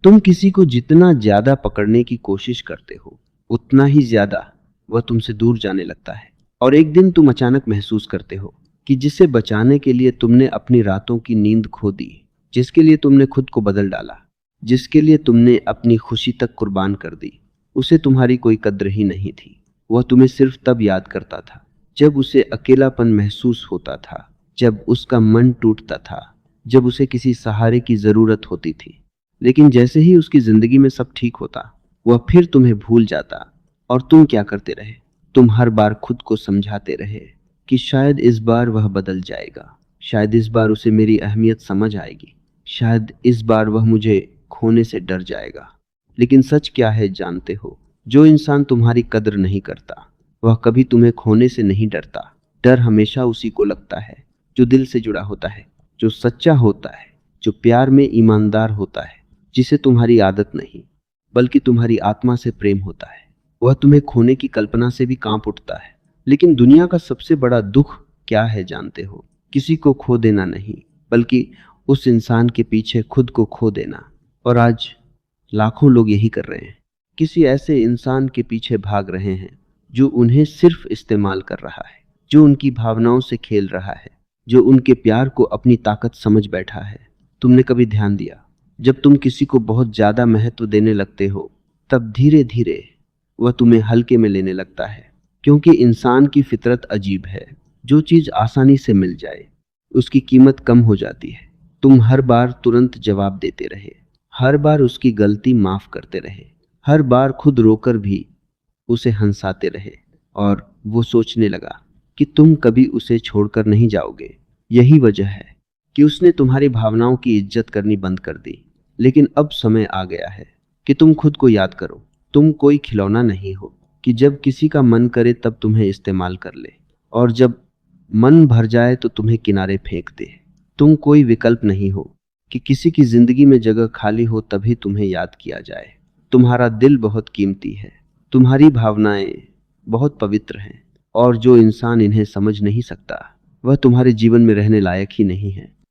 तुम किसी को जितना ज्यादा पकड़ने की कोशिश करते हो, उतना ही ज्यादा वह तुमसे दूर जाने लगता है। और एक दिन तुम अचानक महसूस करते हो कि जिसे बचाने के लिए तुमने अपनी रातों की नींद खो दी, जिसके लिए तुमने खुद को बदल डाला, जिसके लिए तुमने अपनी खुशी तक कुर्बान कर दी, उसे तुम्हारी कोई कद्र ही नहीं थी। वह तुम्हें सिर्फ तब याद करता था जब उसे अकेलापन महसूस होता था, जब उसका मन टूटता था, जब उसे किसी सहारे की जरूरत होती थी। लेकिन जैसे ही उसकी जिंदगी में सब ठीक होता, वह फिर तुम्हें भूल जाता। और तुम क्या करते रहे? तुम हर बार खुद को समझाते रहे कि शायद इस बार वह बदल जाएगा, शायद इस बार उसे मेरी अहमियत समझ आएगी, शायद इस बार वह मुझे खोने से डर जाएगा। लेकिन सच क्या है जानते हो? जो इंसान तुम्हारी कद्र नहीं करता, वह कभी तुम्हें खोने से नहीं डरता। डर हमेशा उसी को लगता है जो दिल से जुड़ा होता है, जो सच्चा होता है, जो प्यार में ईमानदार होता है, जिसे तुम्हारी आदत नहीं बल्कि तुम्हारी आत्मा से प्रेम होता है। वह तुम्हें खोने की कल्पना से भी कांप उठता है। लेकिन दुनिया का सबसे बड़ा दुख क्या है जानते हो? किसी को खो देना नहीं, बल्कि उस इंसान के पीछे खुद को खो देना। और आज लाखों लोग यही कर रहे हैं। किसी ऐसे इंसान के पीछे भाग रहे हैं जो उन्हें सिर्फ इस्तेमाल कर रहा है, जो उनकी भावनाओं से खेल रहा है, जो उनके प्यार को अपनी ताकत समझ बैठा है। तुमने कभी ध्यान दिया, जब तुम किसी को बहुत ज्यादा महत्व देने लगते हो, तब धीरे धीरे वह तुम्हें हल्के में लेने लगता है। क्योंकि इंसान की फितरत अजीब है। जो चीज आसानी से मिल जाए, उसकी कीमत कम हो जाती है। तुम हर बार तुरंत जवाब देते रहे, हर बार उसकी गलती माफ करते रहे, हर बार खुद रोकर भी उसे हंसाते रहे, और वो सोचने लगा कि तुम कभी उसे छोड़कर नहीं जाओगे। यही वजह है कि उसने तुम्हारी भावनाओं की इज्जत करनी बंद कर दी। लेकिन अब समय आ गया है कि तुम खुद को याद करो, तुम कोई खिलौना नहीं हो कि जब किसी का मन करे तब तुम्हें इस्तेमाल कर ले, और जब मन भर जाए तो तुम्हें किनारे फेंक दे। तुम कोई विकल्प नहीं हो कि किसी की जिंदगी में जगह खाली हो तभी तुम्हें याद किया जाए। तुम्हारा दिल बहुत कीमती है, तुम्हारी भावनाएं बहुत पवित्र हैं, और जो इंसान इन्हें समझ नहीं सकता, वह तुम्हारे जीवन में रहने लायक ही नहीं है।